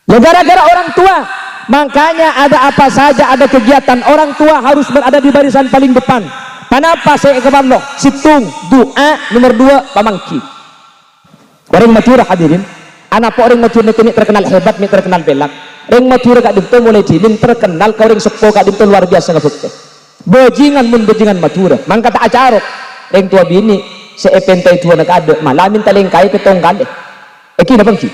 Ya gara-gara orang tua, makanya ada apa saja, ada kegiatan, orang tua harus berada di barisan paling depan. Kenapa saya kebanloh? Situng doa nomor 2 pamangki. Orang matur hadirin, anak orang matur ini terkenal hebat, ini terkenal belak. Orang matur kak dimto mulai jinin terkenal, kau orang sepo kak dimto luar biasa ngefukte. Bajingan mun bajingan matur, mangka tak acarok. Orang tua bini, seepentai tua nak ada, malamin talengkai ketong kali. Eki na bangki.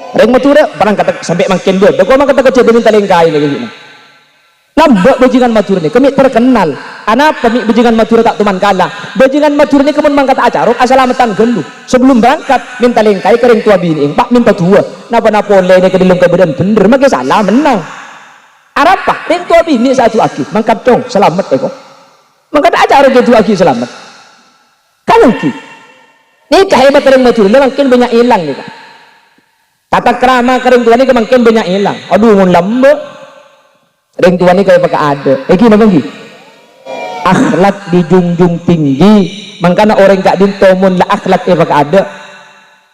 Orang matur barang kata sampai makin dia, kau mangka tak kecebenin talengkai lagi ni. Lambak bajingan matur ni, kami terkenal. Anak kami bajingan matur tak teman kalah. Bajingan matur ni kemun mangkat acarok asalamatan gelu. Sebelum berangkat minta lengkai kering tua bini, pak minta tua. Napa oleh ni kedilung kebedan bener, maka salah menang. Arapa, ring tua bini satu aki, mangkat dong selamat eko. Mangkat acarok itu aki selamat. Kalau ki, ni kehebat kering matur ni makin banyak hilang ni. Tata krama kering tua ni makin banyak hilang. Aduh mun lambak. Ring tua ni kaya pakai ada. Eki nama lagi. Akhlak dijunjung tinggi. Makanya orang kak dinto mun la akhlak pakai ada.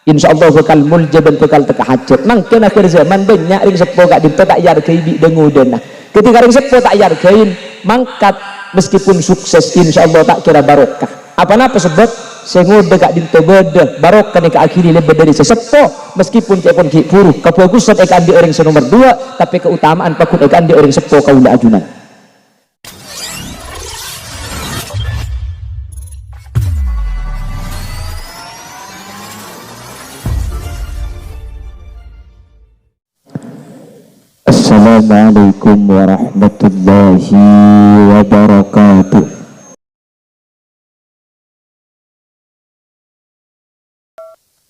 Insyaallah bakal mulja dan bakal teka hajat. Mungkin akhir zaman banyak ring sepo kak dinto tak yargai bi dengudan. Ketika ring sepo tak yargain, mangkat meskipun sukses insyaallah tak kira barokah. Apa sebab sengude kak dinto beda barokah ni kak akhiri lebih dari sesepo. Meskipun cepon ki puru kapuagusan ekan di orang nomor 2, tapi keutamaan pakut ekan di orang sepo kaula ajunan. Assalamualaikum warahmatullahi wabarakatuh.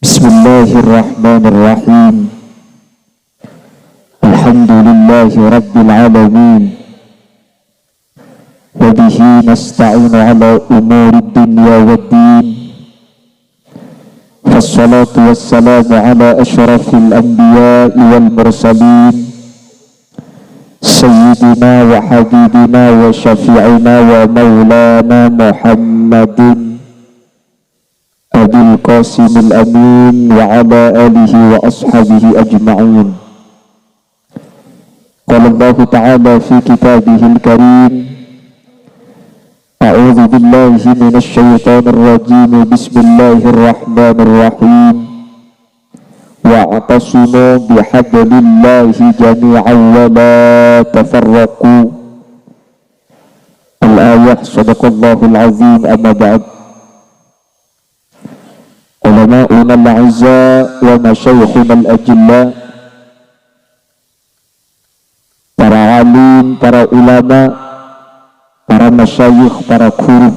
Bismillahirrahmanirrahim. Alhamdulillahi rabbil alamin. Wa bihi nasta'inu ala umuri dunya waddin. Wassalatu wassalamu ala asyrafil anbiya'i wal mursalin. Sayyidina wa habibina wa syafi'ina wa maulana Muhammadin Abil Qasimil Amin wa ala alihi wa ashabihi ajma'in. Qala Allah ta'ala fi kitabihil karim, a'udzu billahi minasy syaithanir rajim, bismillahirrahmanirrahim. Wa'tasimu bihablillahi jami'an wa la tafarraqu. Al-ayah, sadaqallahul azim, amma ba'd. Ulama'una al-a'izza wa masyayikhuna al-ajilla, para alim, para ulama, para masyayikh, para guru,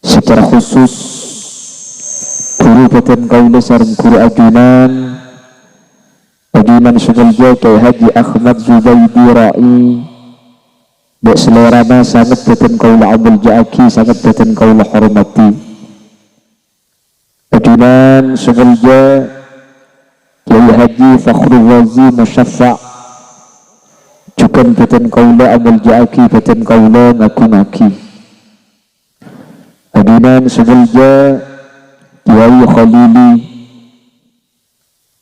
secara khusus guru beten kaula sareng guru ajunan Sugalja Kyai Haji Ahmad Zubaidi Ra'i, dek selerana sangat beten kaula ambil ja'aki, sangat beten kaula hormati. Ajunan Sugalja Kyai Haji Fakhrul Razi Musyaffa' juga beten kaula ambil ja'aki, beten kaula ngaku-ngaki. Ajunan Sugalja Kiai Khalili,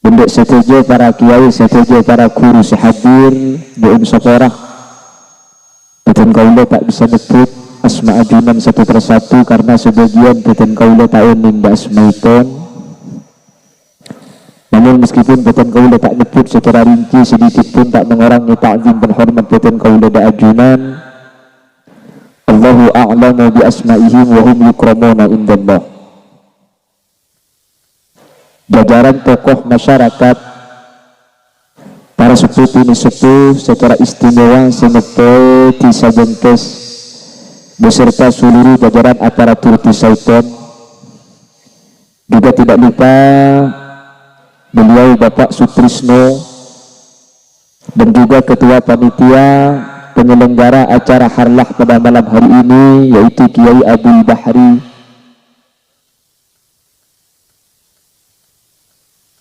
bendek setuju para kiai, setuju para guru sehadir di sekolah. Beten kaula tak bisa nyebut asma ajunan satu persatu karena sebagian beten kaula tak nimba asmaipun. Namun meskipun beten kaula tak nyebut secara rinci sedikit pun tak mengurangi ta'zim dan hormat beten kaula da ajunan. Allahu a'lamu bi asma'ihim wa hum yukramuna indallah. Jajaran tokoh masyarakat, para sepuh ini sepuh secara istimewa semeto Tisabentes beserta seluruh jajaran aparatur Tisaiton. Juga tidak lupa beliau Bapak Sutrisno dan juga ketua panitia penyelenggara acara harlah pada malam hari ini, yaitu Kiai Abdul Bahri.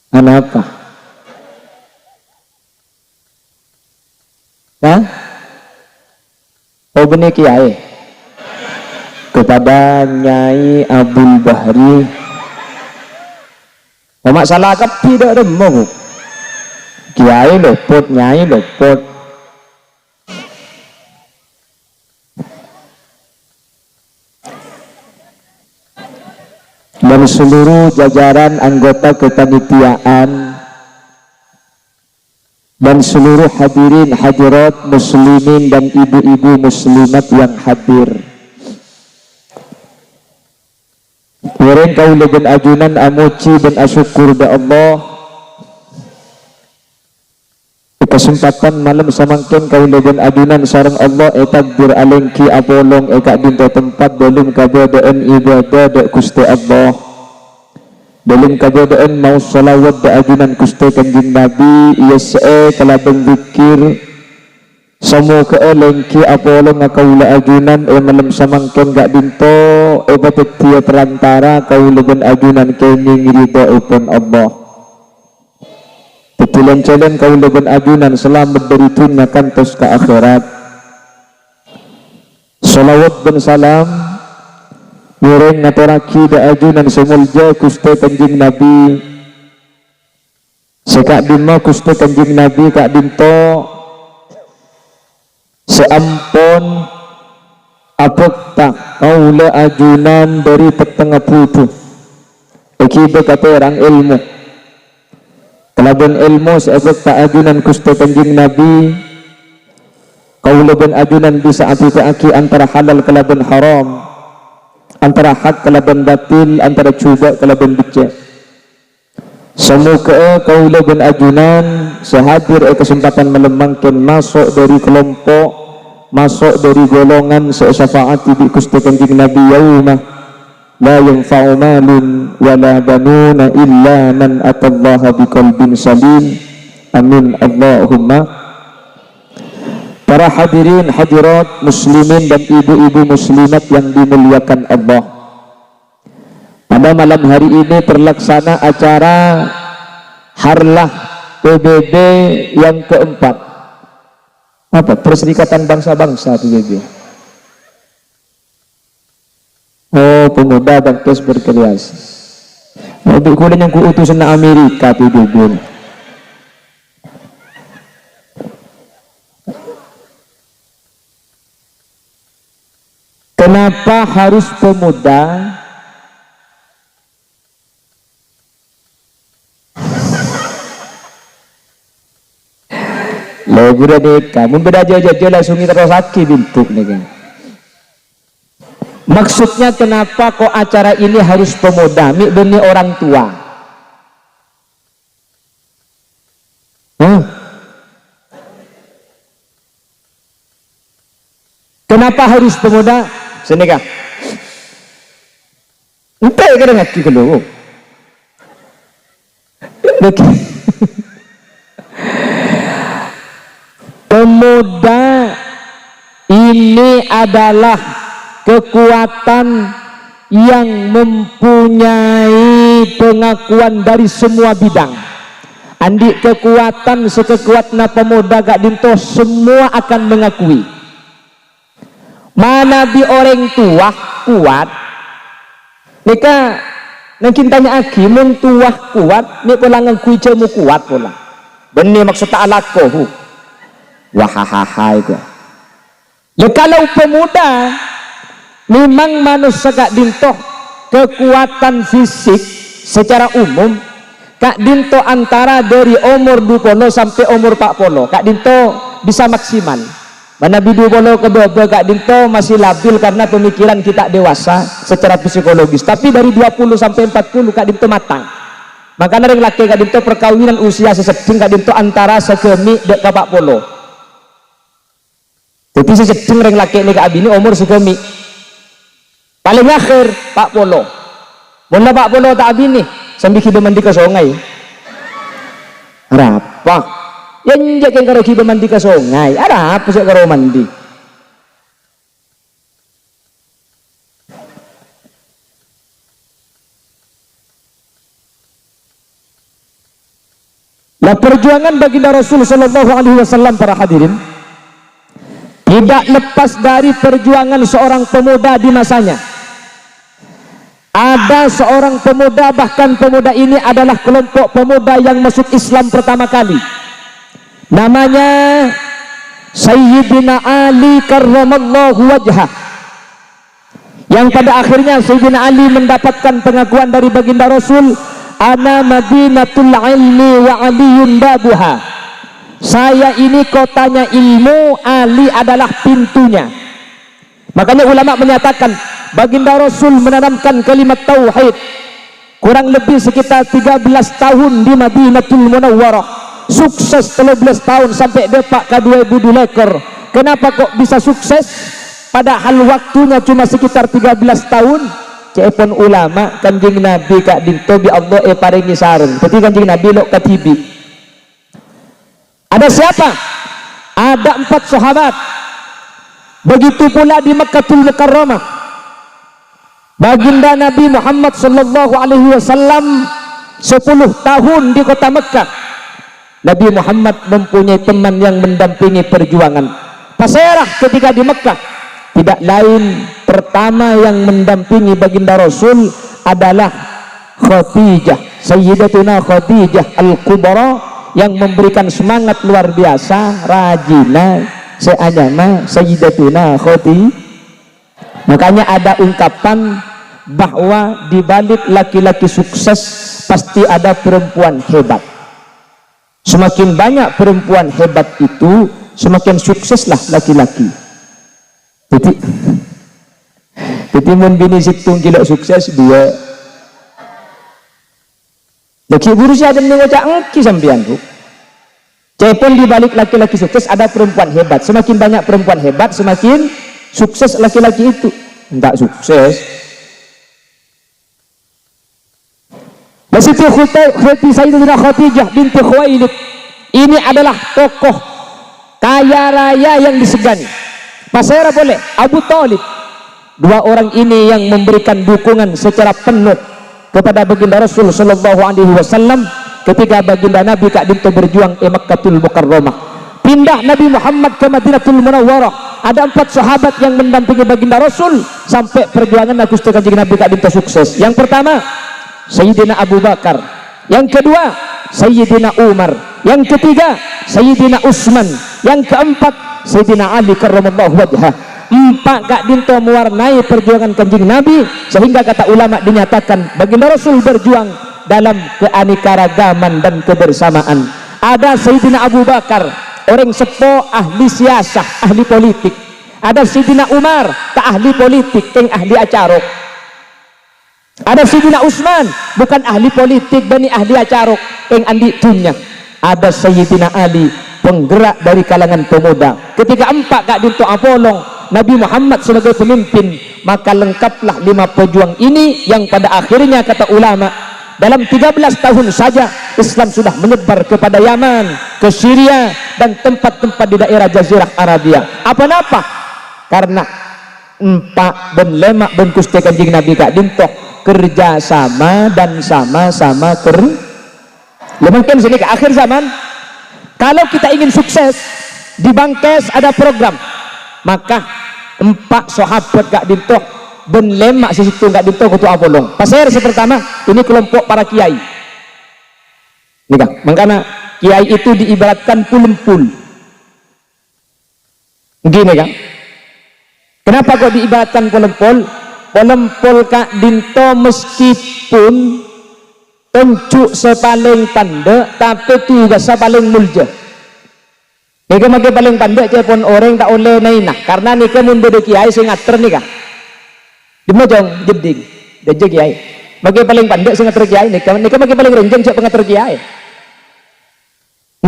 Kenapa? Hah? Oh benih Kiai kepada Nyai Abdul Bahri. Oh masalah kepi dak remong. kiai luput, nyai luput. Dan seluruh jajaran anggota kepanitiaan dan seluruh hadirin hadirat muslimin dan ibu-ibu muslimat yang hadir. Kurang kaula dan ajunan amuci dan asyukur da Allah kesempatan malam samangken kaula dan ajunan sareng Allah takbir alengki apolong eka dinta tempat dalam kabadaan ibadah da Gusti Allah, dalam kabadaan mau salawat da ajunan Gusti Kanjeng Nabi yase kalaban zikir semua keelengki apolong kaula ajunan malam samangken gak dinto batetia perantara kaula dan ajunan kening ridhaipun Allah. Betulan-tulan kaula dan ajunan selamat dari dunia kantos ke akhirat. Salawat dan salam Nureng ngaturaki da ajunan semulja Gusti Kanjeng Nabi sekak bima Gusti Kanjeng Nabi kak dinto seampun apekta kaula ajunan dari petengah putu akibat kata orang ilmu kalaban ilmu seapekta ajunan Gusti Kanjeng Nabi kaula ben ajunan bisa apika-aki antara halal kalaban haram, antara hak kalaban batil, antara cuba kalaban becek. Semoga kaula ben ajunan sehadir kesempatan melemangkan masuk dari kelompok, masuk dari golongan sesyafaati bi Gusti Kanjeng Nabi yaumah la yanfa'u malun wala banuna illa man atallaha biqalbin salim. Amin Allahumma. Para hadirin hadirat muslimin dan ibu-ibu muslimat yang dimuliakan Allah, pada malam hari ini terlaksana acara Harlah PBB yang keempat. Apa? Perserikatan Bangsa-Bangsa PBB. Oh, pemuda bangkis berkreasi. Mobil kuda yang kuutusan na Amerika PBB. Kenapa harus pemuda? Lagu dek, kamu beda aja langsung terus laki bentuk nih kan. Maksudnya kenapa kok acara ini harus pemuda? Mik benih orang tua. Kenapa harus pemuda? Sini kah? Entah ya ngaki kalau. Pemuda ini adalah kekuatan yang mempunyai pengakuan dari semua bidang. Andi kekuatan sekekuatna pemuda gak dinto semua akan mengakui. Mana di orang tua kuat nika nangkin tanya aki mun tua kuat ni pula ngakui cemu kuat pula benih maksud ta'alakohu wahahaha itu ya. Kalau pemuda memang manusia gak dinto kekuatan fisik secara umum kak dinto antara dari umur 20 sampai umur 40 kak dinto bisa maksimal. Mana bidu bolo kedua kak dinto masih labil karena pemikiran kita dewasa secara psikologis. Tapi dari 20 sampai 40 kak dinto matang. Makanya dari laki kak dinto perkawinan usia sesedeng kak dinto antara sekemi dek kabak polo. Tapi sesedeng reng laki ini kak abini umur sekemi. Paling akhir pak polo. Mula pak polo tak abini sambil kita mandi ke sungai. Rapak. Yang jaga karo kiba mandi ke sungai, ada apa sih karo mandi? Nah, perjuangan baginda Rasul Sallallahu Alaihi Wasallam para hadirin tidak lepas dari perjuangan seorang pemuda di masanya. Ada seorang pemuda, bahkan pemuda ini adalah kelompok pemuda yang masuk Islam pertama kali. namanya Sayyidina Ali karramallahu wajhah, yang pada akhirnya Sayyidina Ali mendapatkan pengakuan dari baginda Rasul, ana madinatul ilmi wa aliyun babuha, saya ini kotanya ilmu, Ali adalah pintunya. Makanya ulama menyatakan baginda Rasul menanamkan kalimat tauhid kurang lebih sekitar 13 tahun di Madinatul Munawwarah, sukses 13 tahun sampai depak ke 2002. Kenapa kok bisa sukses padahal waktunya cuma sekitar 13 tahun? Cepon ulama Kanjeng Nabi kak dinto bi Allah paringi sareng ketika Kanjeng Nabi lok katibi. Ada siapa? Ada 4 sahabat. Begitu pula di Mekkatul Mukarramah, baginda Nabi Muhammad sallallahu alaihi wasallam 10 tahun di kota Mekkah. Nabi Muhammad mempunyai teman yang mendampingi perjuangan. Paserah ketika di Mekkah, tidak lain pertama yang mendampingi baginda Rasul adalah Khadijah, Sayyidatuna Khadijah Al-Kubra, yang memberikan semangat luar biasa, rajina seanyama Sayyidatuna Khadijah. Makanya ada ungkapan bahwa di balik laki-laki sukses pasti ada perempuan hebat. Semakin banyak perempuan hebat itu, semakin sukseslah laki-laki. Jadi mun bini situng gila sukses dua. Laki burusia dan mengocak engki sampean tuh. Cepon di balik laki-laki sukses ada perempuan hebat. Semakin banyak perempuan hebat, semakin sukses laki-laki itu. Enggak sukses. Siti Sayyidatina Khadijah binti Khuwailid ini adalah tokoh kaya raya yang disegani. Pasera boleh Abu Thalib, 2 orang ini yang memberikan dukungan secara penuh kepada baginda Rasul sallallahu alaihi wasallam ketika baginda Nabi kak dinto berjuang di Makkatul Mukarramah. Pindah Nabi Muhammad ke Madinatul Munawwarah, ada 4 sahabat yang mendampingi baginda Rasul sampai perjuangan Gusti Kanjeng Nabi kak dinto sukses. Yang pertama Sayyidina Abu Bakar, yang kedua Sayyidina Umar, yang ketiga Sayyidina Utsman, yang keempat Sayyidina Ali karramallahu wajhah. 4 kak dinto mewarnai perjuangan Kanjeng Nabi, sehingga kata ulama dinyatakan baginda Rasul berjuang dalam keanekaragaman dan kebersamaan. Ada Sayyidina Abu Bakar, orang sepo ahli siasah, ahli politik. Ada Sayyidina Umar, tak ahli politik, yang ahli acarok. Ada Sayyidina Utsman, bukan ahli politik, bani ahli acarok, yang andi tunya. Ada Sayyidina Ali, penggerak dari kalangan pemuda. Ketika 4 kak dinto apolong Nabi Muhammad sebagai pemimpin, maka lengkaplah 5 pejuang ini yang pada akhirnya kata ulama dalam 13 tahun saja Islam sudah menyebar kepada Yaman, ke Syria, dan tempat-tempat di daerah Jazirah Arabia. Apa-apa? Karena 4 dan lemak dan Gusti Kanjeng Nabi kak dinto kerjasama dan sama-sama mungkin sini ke akhir zaman kalau kita ingin sukses di Bangkes ada program, maka 4 sahabat kak dinto ben lemak sisitu kak dinto kutu apolong. Pasir pertama ini kelompok para kiai. Nih makanya kiai itu diibaratkan pulempul. Gini kan? Kenapa kok diibaratkan pulempul? Pulempul kak dinto meskipun tencuk sepaling pandek tapi juga sepaling mulja. Nika mage paling pandek cepon orang tak oleh nainah karena nika mun bede kiai sing ngater nika. Di mojong jeding, deje kiai. Mage paling pandek sing ngater kiai nika mage paling renjeng cek pengater kiai.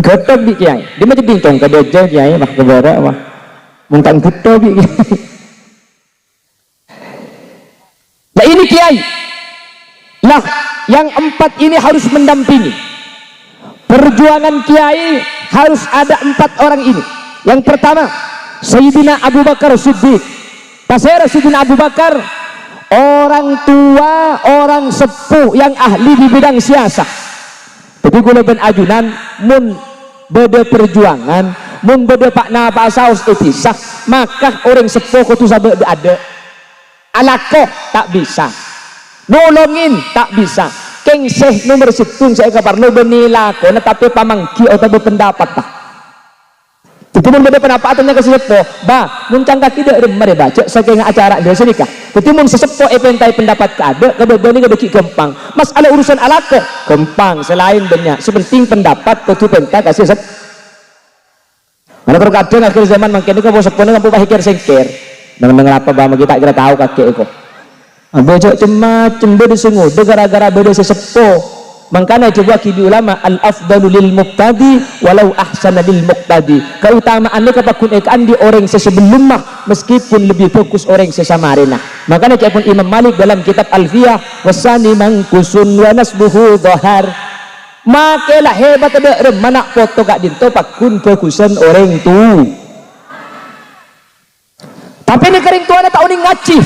Getok bi kiai. Di mah jeding tong ka deje kiai mah kebara mah. Mungkin getok bi. Nah ini kiai. Lah yang 4 ini harus mendampingi perjuangan kiai, harus ada 4 orang ini. Yang pertama Sayyidina Abu Bakar Siddiq. Pasera Sayyidina Abu Bakar orang tua, orang sepuh yang ahli di bidang siasah. Tapi gula ben ajunan mun beda perjuangan, mun beda pak napa saus itisah, maka orang sepuh kutu sabe ada alakoh tak bisa, nolongin tak bisa. Kengseh nomor 10 saya kabar lo benila ko na tapi pamangki atau pendapat tak Itu mun beda pendapatannya ke sesepo, bah, muncang kaki dek remare baca saking acara dia sedikah. Itu mun sesepo pentai pendapat kada, kedua-dua ini gampang. Masalah urusan alat ke gampang, selain banyak. Sepenting pendapat kudu pentai kasih sep. Mana terkadang akhir zaman makin ini kau sepo ni kamu pahikir sengkir. Dengar apa bah kita kira tahu kakek itu. Bojok macam beda sungguh, gara-gara beda sesepo. Makanya coba kibi ulama al-afdalu lil muqtadi walau ahsana lil muqtadi. Keutamaannya kapakun ekan di orang sesebelum mah meskipun lebih fokus orang sesamarina. Makanya pun Imam Malik dalam kitab Alfiyah wasani mangkusun wa nasbuhu dhahar. Makelah hebat ada remanak foto kak dinto pakun fokusan orang tu. Tapi ini kering tuana tak uning ngaci.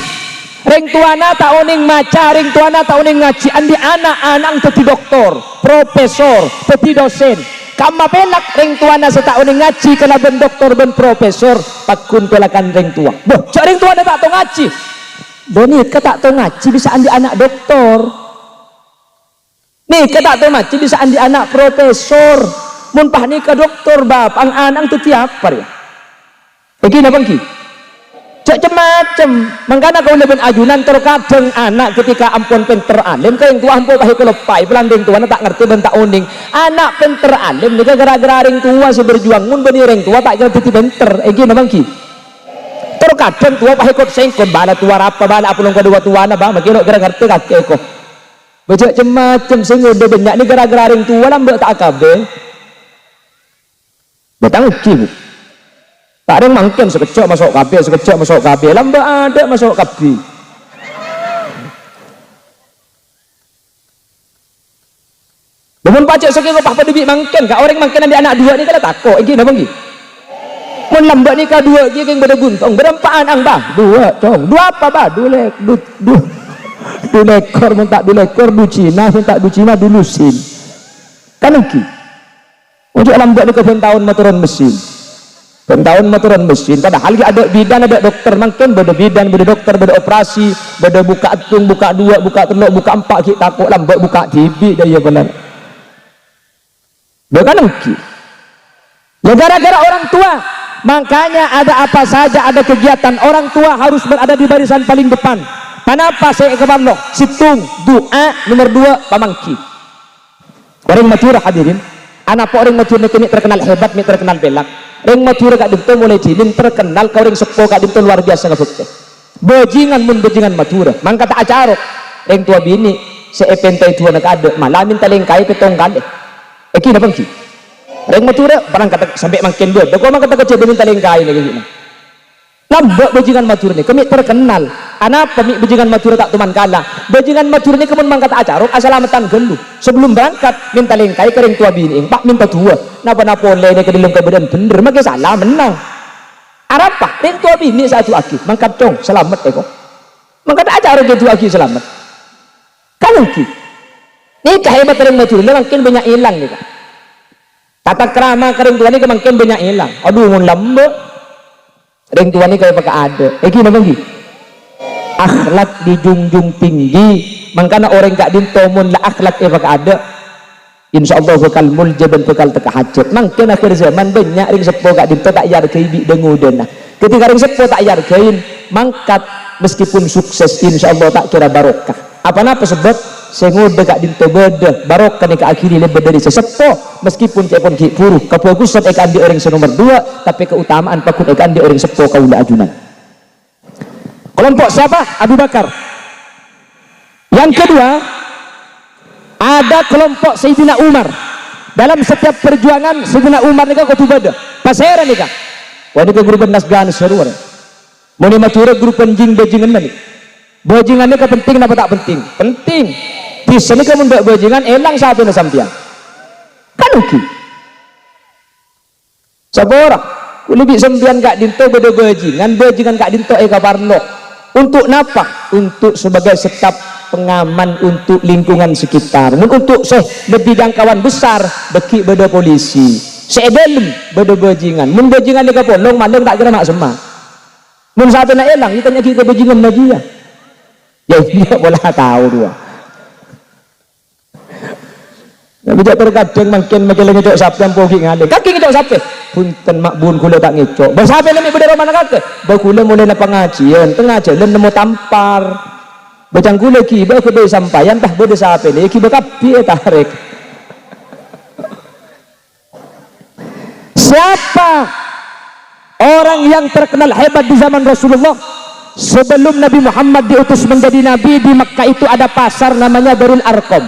Ring tuana tak uning maca, ring tuana tak uning ngaji. Andi anak-anak teti doktor, profesor, teti dosen. Kama pelak ring tuana tak uning ngaji kena ben doktor ben profesor pakun pelakan ring tua. Boh, cak ring tuana tak tahu ngaji. Bonit ka tak tahu ngaji bisa andi anak doktor. Nih ka tak tahu ngaji bisa andi anak profesor. Mun pah ni ka doktor bab, ang anak teti apa ya? Begini bang ki. Cak macam mangkana kau lebih ajunan terkadang anak ketika ampun pinter alim kau yang tua ampun pakai kelepai pelanding tua tak ngerti dan tak uning anak pinter alim juga gara-gara ring tua si berjuang mun beni ring tua tak ngerti pinter gini bang ki terkadang tua pakai kot sengkon bala tua apa bala apa long kedua tua na bang makino gara ngerti kakek ko bocok macam sing udah banyak ni gara-gara ring tua lambe tak akabe betang ki tak ada yang mungkin sekejap masuk KB lambat ada masuk KB namun pacak sekali kau pada duit mungkin kak orang mungkin ada anak dua ni kalau takut ini apa lagi mun lambat ni kau dua dia yang berguntung berempaan ang bah dua cong dua apa bah dua lekor mun tak dua lekor du Cina mun tak du Cina dulu sin kan lagi untuk lambat ni kau tahun motoran mesin tahun motoran mesin padahal ada bidan ada dokter mungkin beda bidan beda dokter beda operasi beda buka atung buka dua buka teluk buka empat kita takut lambat buka TV dia benar bukan lagi ya gara-gara orang tua makanya ada apa saja ada kegiatan orang tua harus berada di barisan paling depan. Kenapa saya keban loh situng doa nomor 2 pamangki orang matur hadirin anak orang matur ni terkenal hebat ni terkenal belak ring matur kak dinto mulai dinin terkenal kau ring sepo kak dinto luar biasa ngefukte bajingan mun bajingan matur mangka tak acarok ring tua bini seepentai tua nak ada malamin talengkai petong kali eki na bangki ring matur barang kata sampai makin dua kau mangka tak kecil bini talengkai lagi gini lambak bajingan matur ni kami terkenal anak pemik bajingan matur tak tuman kalah bajingan matur ni kemun mangka tak acarok asalamatan gelu sebelum berangkat minta lengkai ke ring tua bini pak minta tua napa-napa oleh ni kedilum kebedan bener makin salah menang arapa ring tua bini satu aki mangkat cong selamat kok mangkat acarok gitu aki selamat kalau ki ni kehebat ring matur ni makin banyak hilang ni kak tata krama ke ring tua ni makin banyak hilang aduh mun lambak ring tua ni kayak pakai ada gini bang akhlak dijunjung tinggi makanya orang gak dintomun lah akhlak pakai ada insyaallah bakal muljab dan bakal teka hajat mungkin akhir zaman banyak ring sepo gak dinto tak yarkai bi dengudan ketika ring sepo tak yarkain mangkat meskipun sukses insyaallah tak kira barokah apa-apa sebab sengude gak dinto beda barokah ni ke akhiri lebih dari sesepo meskipun cepon ki puru kefokusan ekan di orang nomor 2 tapi keutamaan pakun ekan di orang sepo kaula ajunan kelompok siapa? Abu Bakar. Yang kedua ada kelompok Sayyidina Umar dalam setiap perjuangan Sayyidina Umar nikah kau beda pasera nikah wah nikah grup nasgan seru mau ni mature grup penjing bajingan ni bajingan ni penting apa tak penting penting di sini kamu ndak bajingan elang satu na sampian kan uki sabora lebih sembian gak dinto beda bajingan gak dinto kabarno untuk napa untuk sebagai staf pengaman untuk lingkungan sekitar untuk lebih jangkauan besar beki beda polisi seedalem beda bajingan mun bajingan ni kapolong malang tak kira mak semua mun satu nak elang kita nyaki ke bajingan lagi ya dia boleh tahu dua tapi tak terkadang makin ngejok sapi yang pogi ngalih kaki ngejok sapi punten makbun kula tak ngecok bersabe lami beda mana kake bakula mulai na pengajian pengajian nemu tampar bacang kula ki ba ke sampaian tah beda sape ni ki bakapi tarik. Siapa orang yang terkenal hebat di zaman Rasulullah sebelum Nabi Muhammad diutus menjadi nabi? Di Makkah itu ada pasar namanya Darul Arqam.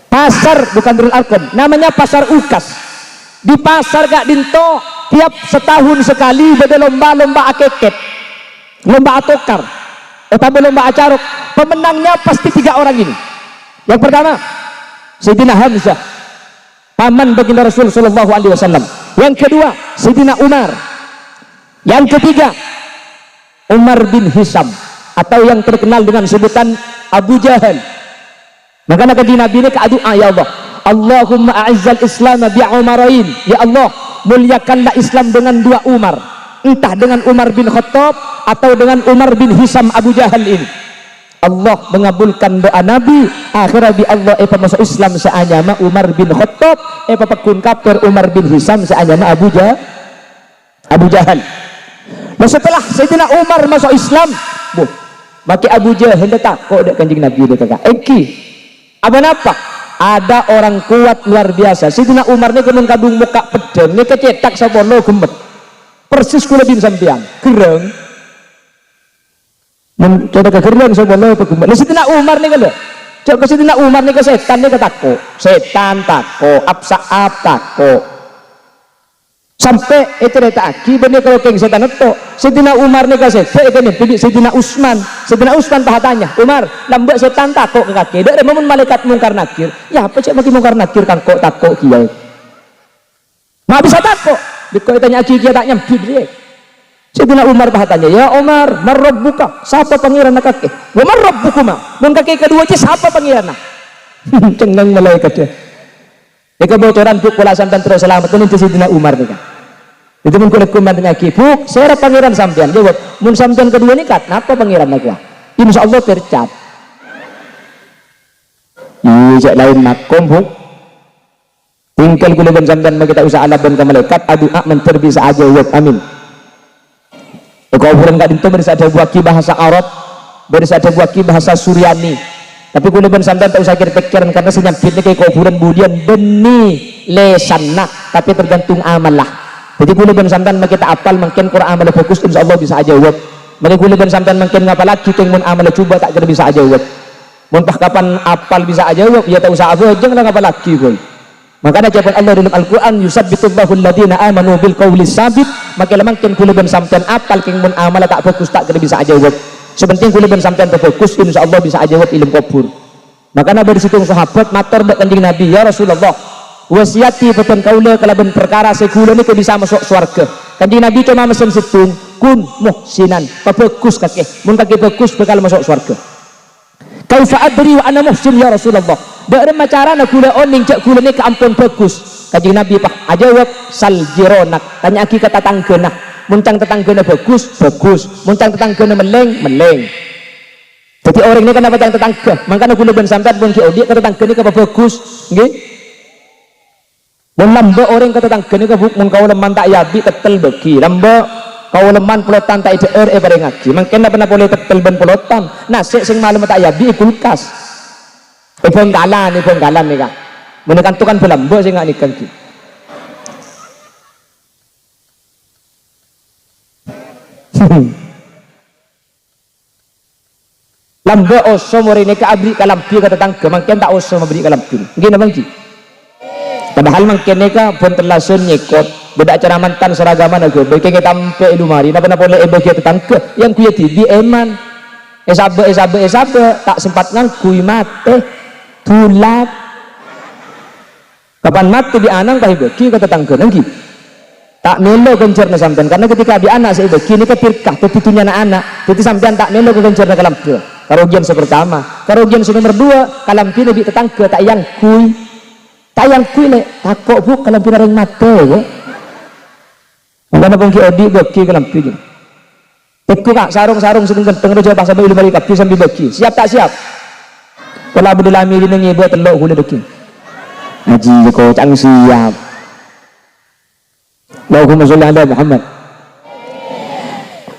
Pasar bukan Darul Arqam, namanya pasar Ukas. Di pasar gak dinto tiap setahun sekali beda lomba-lomba akeket, lomba atokar, atau lomba acarok. Pemenangnya pasti 3 orang ini. Yang pertama Sayyidina Hamzah, paman baginda Rasul sallallahu alaihi wasallam. Yang kedua Sayyidina Umar. Yang ketiga Umar bin Hisam atau yang terkenal dengan sebutan Abu Jahal. Maka nabi ini doa, ya Allah, Allahumma a'izzal Islam bi Umarain. Ya Allah, muliakanlah Islam dengan 2 Umar, entah dengan Umar bin Khattab atau dengan Umar bin Hisam Abu Jahal ini. Allah mengabulkan doa Nabi. Akhirnya bi Allah masuk Islam seanyama Umar bin Khattab pakun kafir Umar bin Hisam seanyama Abu Jahal. Nah setelah Sayyidina Umar masuk Islam, maka Abu Jahal hendak takut dek kanjeng Nabi dia kata, apa ada orang kuat luar biasa. Sayyidina Umar ni kemun kadung muka pedang ni kecetak sapono gemet persis kula bin sampean gereng men coba kegereng sapono apa gemet. Sayyidina Umar ni kala coba Sayyidina Umar ni ke setan ni ketako setan tako apsaap tako sampai itu reta aki bener kalau keng setan itu Sayyidina Umar ni kasih ini pilih Sayyidina Utsman pahatanya Umar lambak setan takok ke kaki dak ada malaikat mungkar nakir ya apa cek maki mungkar nakir kan kok takok kiai mak bisa takok dikau tanya aki kia tak nyampi dia Sayyidina Umar pahatanya ya Umar marrabbuka siapa pangeran kaki wa marrabbukuma mun kaki kedua je siapa pangeran cengang malaikat dia bocoran buk kula sampean terus selamat itu Sayyidina Umar nih kan itu mun kula kumandannya ki buk saya pangeran sampean jawab mun sampean kedua ni kat napa pangeran aku insyaallah tercat iya lain makom buk tinggal kula ben sampean kita usah alaban ke malaikat doa menter bisa aja jawab amin kau bukan gak dinto berisa ada buaki bahasa Arab berisa ada buaki bahasa Suryani. Tapi kula ben sampean tak usah kira-kiran karena senyampitnya kayak kuburan budian beni lesanna tapi tergantung amal lah. Jadi kula ben sampean kita apal makin Quran amal fokus insyaallah bisa aja jawab. Maka kula ben sampean makin ngapal lagi teng mun amal coba tak kira bisa aja jawab. Mun kapan apal bisa aja jawab ya tak usah apa jangan ngapal lagi boy. Makanya jawaban Allah dalam Al-Qur'an yusabbitullahu alladhina amanu bil qawli sabit. Maka makin kula ben sampean apal keng mun amal tak fokus tak kira bisa aja jawab. Sepenting kulit dan sampean terfokus insyaallah bisa aja jawab ilmu kubur. Makanya dari situ sahabat matur dak kanjeng Nabi ya Rasulullah wasiati peten kaula kalaban perkara sekula ni bisa masuk surga. Kanjeng Nabi cuma mesen situng kun muhsinan bagus kakek mun kakek bagus bakal masuk surga. Kaifa adri wa ana muhsin ya Rasulullah dak ada macarana kula oning cak kula ni keampun bagus. Kanjeng Nabi pak aja jawab sal jironak tanya aki kata tanggeuna muncang tetanggana bagus muncang tetanggana meleng. Jadi orang ini kan apa yang tetangga makanya guna ben sampai pun ki dia ke tetangga ini apa bagus nggih mun lamba orang ke tetangga ini mun kau leman tak yabi tetel bagi lamba kau leman pelotan tak ideer bareng ngaji mungkin apa boleh tetel ben pelotan nasi sing malam tak yabi kulkas bonggalan nih kak menekan tukan belamba sing ngak nikan ki lamba oso morine ka abri kalampi ka tetangga mangken tak oso memberi kalampi nggih napa nggih padahal mangken ka pun terlasun nyekot beda cara mantan seragaman aku beke tampe lumari napa boleh bagi tetangga yang kuya tibi eman esabe tak sempat ngangkui mate tulat kapan mati di anang kahi bagi ka tetangga nggih tak melo gencerna sampean karena ketika abi anak saya begini ke firkah tetitunya anak jadi sampean tak melo gencerna kalampi karugian pertama karugian nomor 2 kalampi lebih tetangga tak yang kui le takok bu kalampi ring mate ya mana pun ki odi bagi kalampi gitu teku kak sarung sedang genteng do bahasa bayi lumari kapi sambil bagi siap tak siap kalau abdi lami di nengi buat telok hule bagi Haji kocang siap. Allahumma sholli ala Muhammad.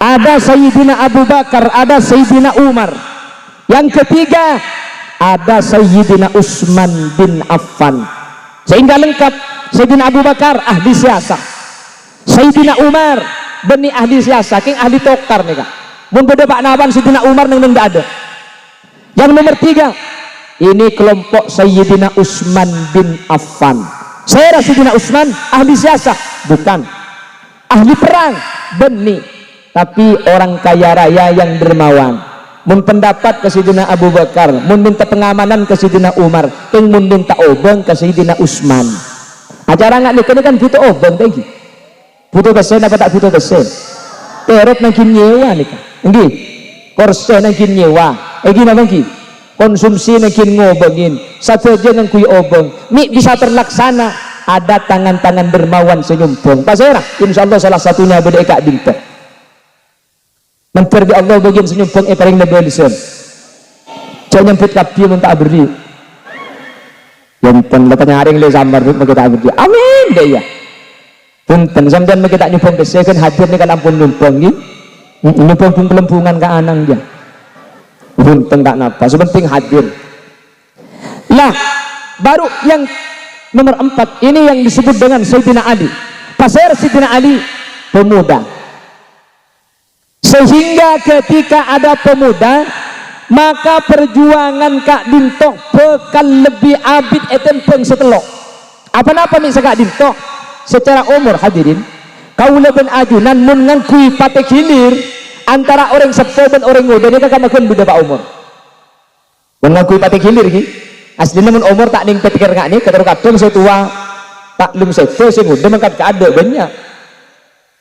Ada Sayyidina Abu Bakar, ada Sayyidina Umar. Yang ketiga ada Sayyidina Utsman bin Affan. Sehingga lengkap. Sayyidina Abu Bakar ahli siasah, Sayyidina Umar beni ahli siasah, king ahli tokar nih kak. Mun beda Pak Nawan Sayyidina Umar neng nggak ada. Yang nomor tiga ini kelompok Sayyidina Utsman bin Affan. Saya Sayyidina Utsman ahli siasah, bukan ahli perang beni, tapi orang kaya raya yang dermawan. Mun pendapat ke Sayyidina Abu Bakar, mun minta pengamanan ke Sayyidina Umar, king mun minta obeng ke Sayyidina Utsman. Acara nggak nih kan butuh obeng lagi, butuh besen apa tak butuh besen? Terus nangkin nyewa nih kan, enggih, korse nangkin nyewa, nama enggih, konsumsi nangkin ngobengin, satu aja nang kui obeng, mi bisa terlaksana, ada tangan-tangan dermawan senyumpung. Pasirah, insya Allah salah satunya beda Kak Dinto. Menteri Allah bagian senyumpung paling lebih listen. Jangan nyempit kapi minta beri. Yang pun lepas nyaring le sambar dulu kita beri. Amin deh ya. Punten sampean kita nyumpung desa kan hadir nih kan ampun nyumpung ni. Nyumpung pelempungan ke anang dia. Punten tak napa. Sepenting hadir. Lah baru yang nomor 4 ini yang disebut dengan Sayyidina Ali. Pasir Sayyidina Ali pemuda. Sehingga ketika ada pemuda, maka perjuangan Kak Dinto bakal lebih abid etempeng setelok. Apa-apa nih Kak Dinto secara umur hadirin, kau lebih ajunan mun ngangkui patek hilir antara orang sepuh dan orang muda ini kakak makan beda pak umur. Mun ngangkui patek hilir ki, aslinya mun umur tak ning petikir ngak nih kadang-kadang saya tua tak belum sepuh saya muda mangkat keada banyak.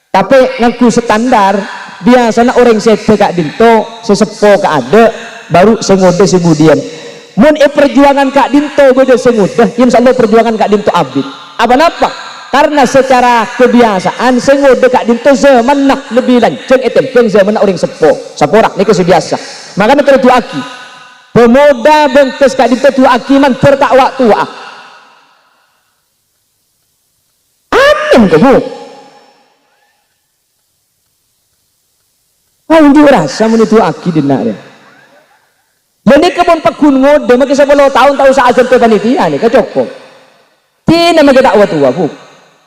Tapi ngangkui standar biasanya orang sepuh Kak Dinto sesepuh keada baru sengoda sebudian. Mun perjuangan Kak Dinto beda sengoda, insyaallah perjuangan Kak Dinto abid. Apa-apa? Karena secara kebiasaan sengoda Kak Dinto zaman nak lebih lanceng etempeng zaman orang sepuh. Saporak ni kebiasa. Makanya tertuaki. Pemuda bengkes Kak Dinto tuaki man tertakwa tua. Amin kamu. Oh, ini rasa mun tuaki dina dia. Jadi kebun pekun ngode maki 10 tahun tahu saat ke panitia nih kacokok. Tina maki dakwah tua bu.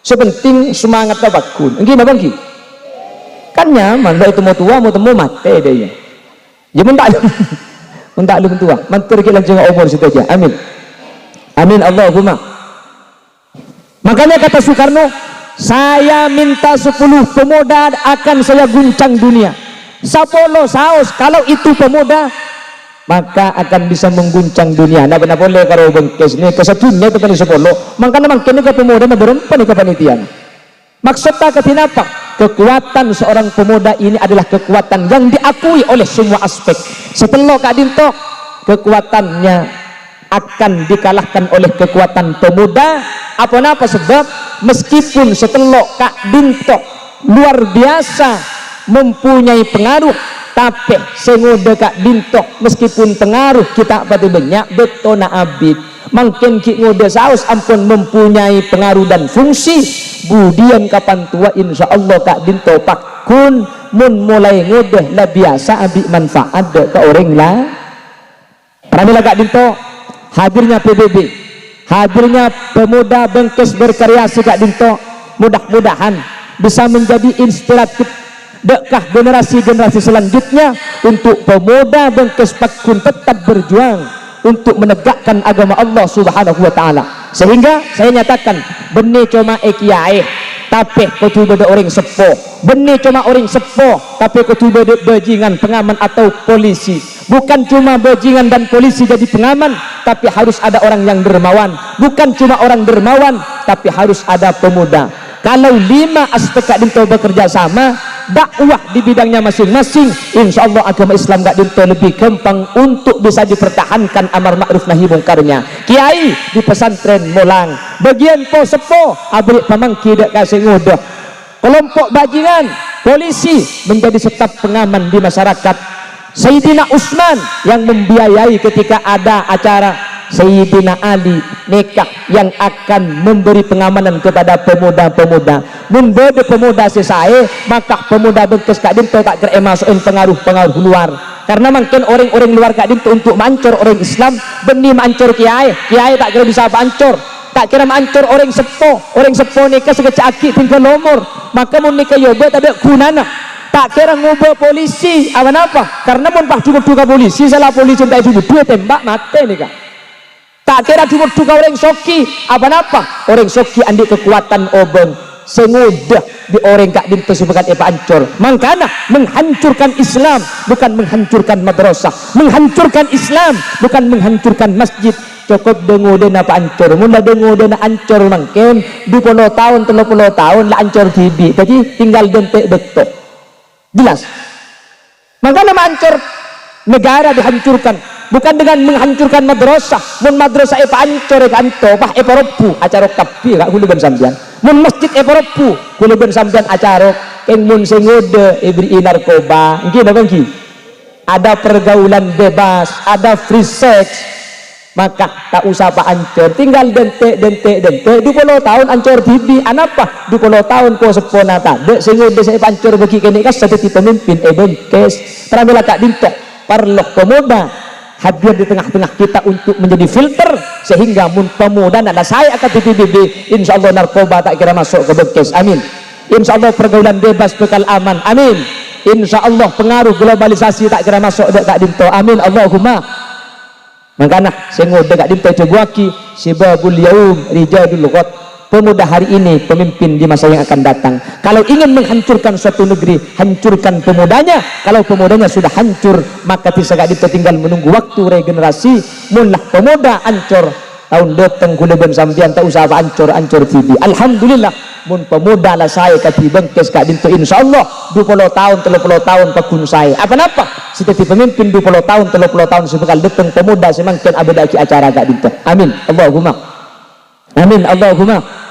Sepenting semangat pekun. Enggi napa enggi? Kan nyaman bae itu mau tua mau temu mate deh ya. Ya mun tak lu tua. Mantur ki langsung umur situ aja. Amin. Amin Allahumma. Makanya kata Soekarno, saya minta 10 pemuda akan saya guncang dunia. 10 saus kalau itu pemuda maka akan bisa mengguncang dunia. Nah benar boleh kalau bengkes ini kesedunia itu kan 10. Makanya makin ke pemuda berempat ke panitian. Maksudnya kenapa? Kekuatan seorang pemuda ini adalah kekuatan yang diakui oleh semua aspek. Setelah Kak Dinto, kekuatannya akan dikalahkan oleh kekuatan pemuda. Apa-apa sebab meskipun setelah Kak Dinto luar biasa mempunyai pengaruh, tapi sengoda Kak Dinto meskipun pengaruh kita pada banyak betona abid makin ki ngode saus ampun mempunyai pengaruh dan fungsi budian kapan tua insya Allah Kak Dinto pakun mun mulai ngode lah biasa abid manfaat ke orang lah. Pramila Kak Dinto hadirnya PBB, hadirnya pemuda bengkes berkreasi Kak Dinto mudah-mudahan bisa menjadi inspiratif dekah generasi-generasi selanjutnya untuk pemuda bengkes pakun tetap berjuang untuk menegakkan agama Allah Subhanahu wa taala. Sehingga saya nyatakan benih cuma kiai tapi kudu beda orang sepuh, benih cuma orang sepuh tapi kudu beda bajingan pengaman atau polisi. Bukan cuma bajingan dan polisi jadi pengaman, tapi harus ada orang yang dermawan. Bukan cuma orang dermawan tapi harus ada pemuda. Kalau 5 aspek Kak Dinto bekerja sama, dakwah di bidangnya masing-masing, insya Allah agama Islam Kak Dinto lebih gampang untuk bisa dipertahankan amar ma'ruf nahi mungkarnya. Kiai di pesantren Molang, bagian po sepo abrik pamangki dek kasih ngudah, kelompok bajingan polisi menjadi staf pengaman di masyarakat. Sayyidina Utsman yang membiayai ketika ada acara Sayyidina Ali nikah yang akan memberi pengamanan kepada pemuda-pemuda. Memberi pemuda selesai, maka pemuda bekas kak dinto tak kira masukin pengaruh-pengaruh luar. Karena mungkin orang-orang luar kak dinto untuk mancur orang Islam, benih mancur kiai tak kira bisa mancur. Tak kira mancur orang sepo nikah sekecaki tinggal nomor, maka mau nikah yoba tapi gunana. Tak kira ngubah polisi apa karena mau pas juga polisi salah polisi tak juga dua tembak mati nikah. Tak kira juga orang soki apa orang soki andi kekuatan obeng sengudah di orang kak dinto sebagai ancur. Makanya menghancurkan Islam bukan menghancurkan madrasah, menghancurkan Islam bukan menghancurkan masjid. Cukup dengo dena apa ancur, mula dengo dena ancur mungkin 20 tahun 30 tahun lah ancur tibi, jadi tinggal dentek betok jelas. Maka nama ancur negara dihancurkan bukan dengan menghancurkan madrasah. Mun madrasah apa ancur kanto bah eparopu acara kapi kak hulu ben sambian, mun masjid eparopu hulu ben sambian acara keng mun sengode ibri narkoba nggih apa nggih, ada pergaulan bebas, ada free sex, maka tak usah pak ancur, tinggal dentek 20 tahun ancur tibi anapa 20 tahun ko sepona tade sehingga saya pancur bagi kene kas seperti pemimpin bengkes terambil kak dinto parlok pemuda hadir di tengah-tengah kita untuk menjadi filter sehingga mun pemuda ada saya akan TPBB insyaallah narkoba tak kira masuk ke bengkes, amin. Insyaallah pergaulan bebas bekal aman, amin. Insyaallah pengaruh globalisasi tak kira masuk dek kak dinto, amin Allahumma. Makanya sengod dekat dinto cebuaki sibabul yaum rijadul ghad, pemuda hari ini pemimpin di masa yang akan datang. Kalau ingin menghancurkan suatu negeri, hancurkan pemudanya. Kalau pemudanya sudah hancur, maka tidak dinto tinggal menunggu waktu regenerasi. Mulah pemuda hancur tahun datang kula ben sampean tak usah hancur tibi. Alhamdulillah mun pemuda lah saya kati bengkes kak dinto insyaallah 20 tahun 30 tahun pakun saya apa-apa seperti pemimpin 20 tahun 30 tahun sebekal datang pemuda semangkin abadaki acara kak dinto, amin Allahumma, amin Allahumma.